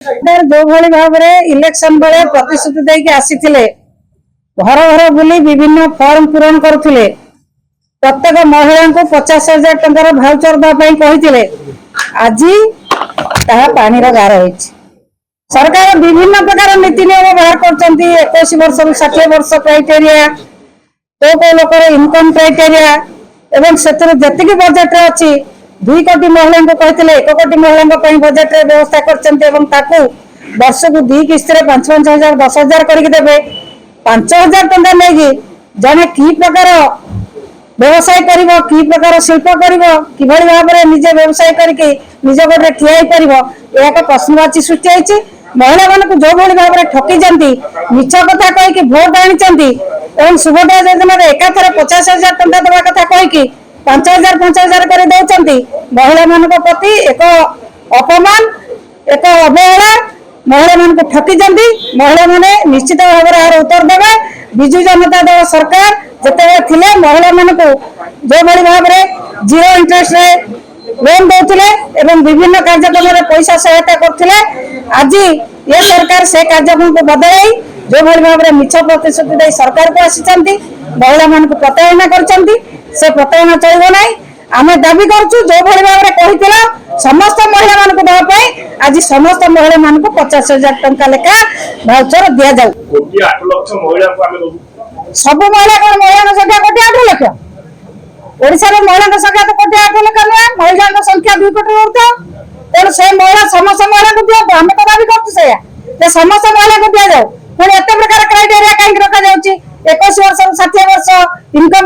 जो भाव में इलेक्शन बेले प्रतिश्रुति देके आसीथिले घर घर बुली विभिन्न फॉर्म पूरण करुले प्रत्येक महिला को 50,000 टंकार भाउचर दाई कही आज पानी गार हो सरकार विभिन्न प्रकार नीति नियम बाहर कर 21 वर्ष 60 वर्ष क्राइटेरिया तो को लोकर इनकम क्राइटेरिया एवं से जी बजेट अच्छी 2 कोटी महिला को कहते 1 कोटी महिला बजेट व्यवस्था कर वर्ष को 2 किस्त 5,000 10,000 करदे 5,000 टंका नहीं जड़े कि प्रकार व्यवसाय कर कि प्रकार शिल्प कर भाव में निजे व्यवसाय करके निज गोटे ठिया पार यह एक प्रश्नवाची सृष्टि होती महिला मान जो भाव में ठकी जाती मिछ कथा कहीकि भोट आनी सुभद्रा योजना एकाथर 50,000 टंका देवा कथा कहीकि 5,000 कर दौरान महिला मान प्रति एक अपमान एक अवहेला महिला मान को ठकी जाती महिला माने निश्चित भाव में यार उत्तर देवे विजु जनता दल सरकार जिते थे महिला मान को जो भाव में 0 इंटरेस्ट लोन दौले एवं विभिन्न कार्यक्रम में पैसा सहायता करते आज ये सरकार से कार्यक्रम को बदल जो भाव में मिछ प्रतिश्रुति दे सरकार को आसी महिला मान को प्रताड़ना कर प्रताड़ना चलो ना आम दाबी करूँ जो भाव में कही समस्त महिला मान को देवाई आज समस्त महिला मान को 50,000 टंका लेखा भाउचर दि जाऊ सब महिला कौन महिला संख्या 1.8 लाख ओडिशा महिला संख्या तो 1.8 लाख नुहे महिला संख्या 2 कोटी रहा तेणु से महिला समस्त महिला को दिखाते आम तो दाबी करूँ समस्त महिला को दि जाऊ पुणी एत प्रकार क्राइटेरिया कहीं रखा जा 21 वर्ष 60 वर्ष इनकम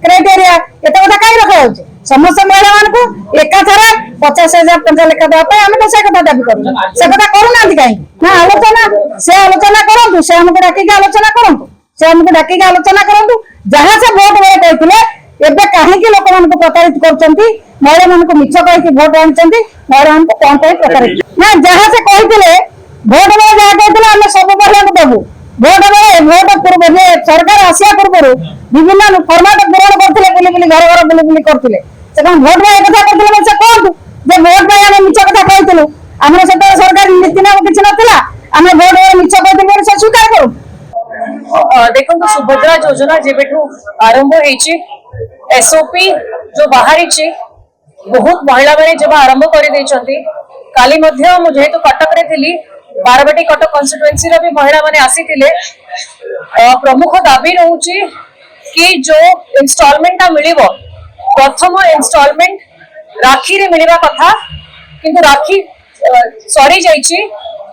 क्राइटेरिया एत कथा कहीं रखा जा समस्त महिला मान को एकाथर 50,000 टंका लेखा देवाई आम तो से कथा दाबी करूँ से कथा करूना कहीं ना आलोचना करूँ से आमको डाक आलोचना करूँ से आमको डाक आलोचना करूँ जहाँ से भोट बेले कहते एबे कहीं लोक मान प्रताड़ित कर महिला मान को मिछ कही भोट आनी महिला मान को कौन प्रताड़ित ना जहाँ से कहते भोट बेले जहाँ कहते आम सब महिला को देवु भोट बेले भोट पूर्व सरकार आसिया पूर्व विभिन्न फर्माट पूरण करते बुली घर घर बुली करते भोट में कथा करते से कहतु जे भोट में आम मिछ कथा कहलु आम से सरकार नीति नाम किसी नाला आम भोट में मिछ कहते से स्वीकार करूँ देखो सुभद्रा योजना जेबेठू आरंभ होईची एसओपी जो बाहरी बहुत महिला मैंने जब आरंभ कर काली जेहेतु कटक रे थी बारवाटी कटक कन्स्टिट्युएंसी भी महिला मैंने आसी प्रमुख दाबी रोचे कि जो इंस्टॉलमेंट मिलिबो प्रथम इंस्टॉलमेंट राखी रे मिलवा कथा किंतु राखी सरी जाइए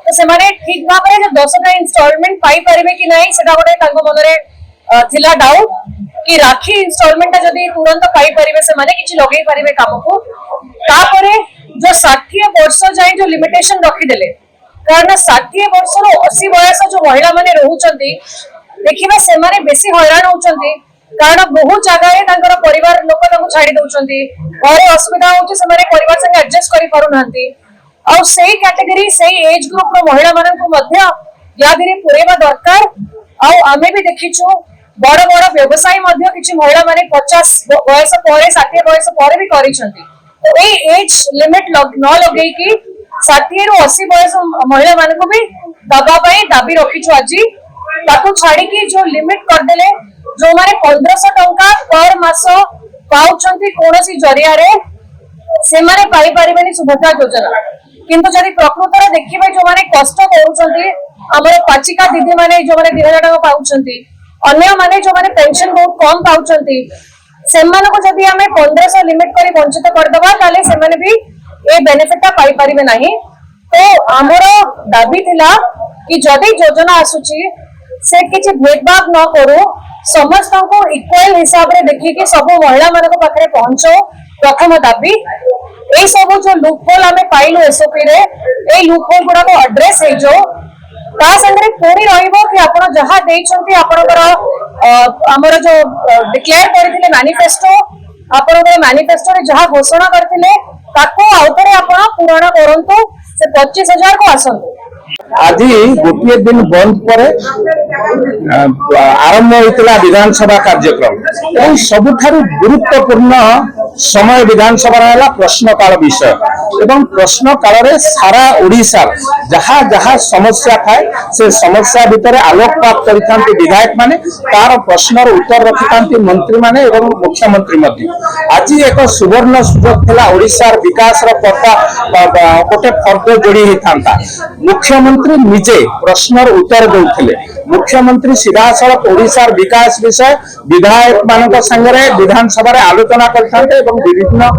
तो से माने ठीक भाव में 10टा इंस्टॉलमेंट पाई परिबे कि नहीं सेटा गोटे तांको मनरे थिला डाउट कि राखी इंस्टॉलमेंट जदि तुरंत पाई परिबे से माने किछि लगेई परिबे काम को तापरे जो 60 वर्ष जाय जो लिमिटेशन रखी देले कारण 60 वर्ष रो 80 वयस जो महिला माने रहउचंती देखिबा से माने बेसी हैरान होउचंती कारण बहुत जगह तांकर परिवार लोक तांको छाडी दउचंती घरे असुविधा होउची से माने परिवार संग एडजस्ट करि पारु नांती और सही कैटेगरी सही एज ग्रुप रो महिला मानन को मध्य यादिरे पुरेबा दरकार आ आमे भी देखिछु बड़ बड़ व्यवसाय मध्य किछि महिला माने 50 वयस परे 60 वयस परे भी करिसंती तो ए एज लिमिट न लगेई कि 60 रु 80 वयस महिला मानन को भी दबा पई दाबी रखिछु आजी ताको छाडी कि जो लिमिट कर देले जो माने 1500 टंका पर मास पाउछंती कोनोसी जरिया रे से माने पाई परिबेनी सुभद्रा योजना किंतु जदि प्रकृत रे देखिबे जो माने कष्ट करूछंती हमर पाचिका दीदी माने जो माने 2000 टका पाउछंती अन्य माने जो माने पेंशन बहुत कम पाउछंती से माने को जदि हमें 1500 लिमिट करी वंचित कर दबा ताले से माने भी ए बेनिफिटटा पाई परिबे नाही तो हमर दाबी थिला कि जदि योजना आसुची से किछि भेदभाव न करू समस्त को इक्वल हिसाब रे देखि कि सब महिला माने को पाखरे पहुंचो प्रथम दाबी ए सब जो लूपहोल हमें पाइलु एसओपी रे ए लूपहोल गुडा को एड्रेस हे जो ता संगे पूरी रहइबो कि आपण जहा देइछंती आपनकर हमर जो डिक्लेयर करथिले मैनिफेस्टो आपनकर मैनिफेस्टो रे जहा घोषणा करथिले ताको आउतरे आपण पूर्ण करंतु से 25,000 को आसंतु आज गोटे दिन बंद पर आरंभ होता विधानसभा कार्यक्रम सबुठ गुरुत्वपूर्ण समय विधानसभा है प्रश्नकाल विषय एवं प्रश्नकाल सारा ओडिशा जहाँ जहाँ समस्या थाए से समस्या भितर आलोकपात करते विधायक माने तार प्रश्नर उत्तर रखि मंत्री माने एवं मुख्यमंत्री आज एक सुवर्ण सुजोग था ओडिशा विकास पता गोटे फर्द जोड़ी होता मुख्यमंत्री निजे प्रश्नर उत्तर देउथिले मुख्यमंत्री सीधा सड़क ओडिशा विकास विषय विधायक मान संगे विधानसभा आलोचना करते विभिन्न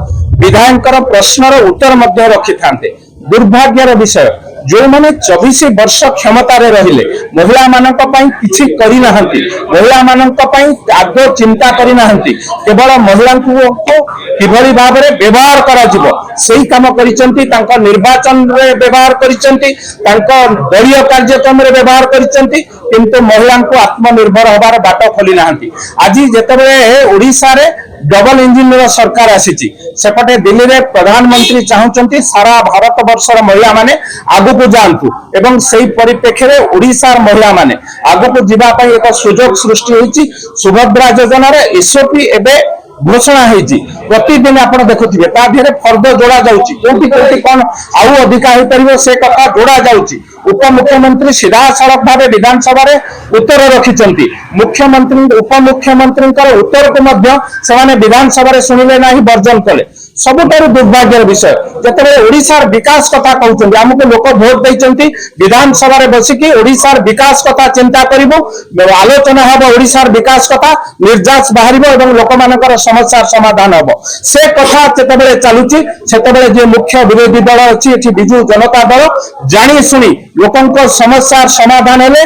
विधायक प्रश्नर उत्तर मध्य रखि था दुर्भाग्यर विषय जो मैंने 24 वर्ष क्षमतार रहिले महिला मानक पई किछि करि नाहंती महिला मानक पई आदौ चिंता करि नाहंती केवल महिला को किभली भाव में व्यवहार करा जिवो सेही काम करिसंती तांका निर्वाचन रे व्यवहार करिसंती तांका दलीय कार्यक्रम रे व्यवहार करिसंती किंतु महिला को आत्मनिर्भर होबार बाट खोली नाहंती आज जेतेबेले ओडिसा रे डबल इंजिन सरकार आसी सेपटे दिल्ली रे प्रधानमंत्री चाहते सारा भारत वर्षर महिला माने आगु को जातु एवं सही परिप्रेक्षी में ओडिशा महिला माने आगु को जीवाई एक सुजोग सृष्टि होती सुभद्रा योजना एसओपी एवं घोषणा होती प्रतिदिन आप देखुए फर्द जोड़ा जाऊँगी कौन आउ अधिका हो पार से कथा जोड़ा जाऊँगी उपमुख्यमंत्री सीधा सड़क भाव विधानसभा उत्तर रखिंट मुख्यमंत्री उपमुख्यमंत्री उत्तर को विधानसभा शुणिले ना वर्जन कले सबुठारु दुर्भाग्यर विषय जिते ओडिशा विकास कथा कहते आमको लोक भोट देते विधानसभा बसिकी ओडिशा विकास कथा चिंता करूँ आलोचना हम ओडिशा विकास कथा निर्यास बाहर लोक मान समस्या समाधान हम से कथा जिते चलुची से जो मुख्य विरोधी दल अच्छी विजु जनता दल जाशुणी लोकों समस्या समाधान हेले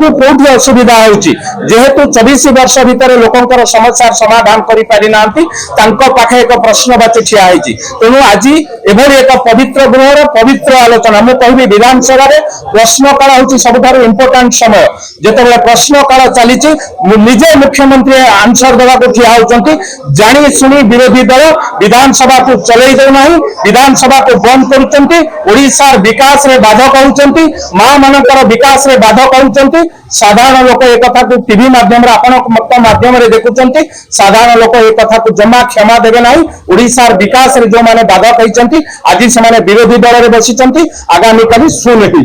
कौटी असुविधा होहेतु 24 वर्ष भितर लोकों समस्या समाधान कर पारि ना पाखे एक प्रश्नवाची ठिया तेणु आज एभली एक पवित्र गृहर पवित्र आलोचना मुझे कहबी विधानसभा प्रश्नकाल हूँ सबुठारु इंपोर्टाट समय जिते प्रश्नकाल चली निजे मुख्यमंत्री आंसर देवा ठिया होती जाशुणी विरोधी दल विधानसभा को चलई देना विधानसभा को बंद कर विकास रे बाधक होती मां मानकर विकास रे बाधक होती साधारण लोक एक कथा को टीवी माध्यम मत माध्यम देखुंट साधारण लोक एक कथा को जमा क्षमा देवे ना ओडिशा विकास रे जो माने बाधक होती आज से विरोधी दल में बसी आगामी काली शून्य हो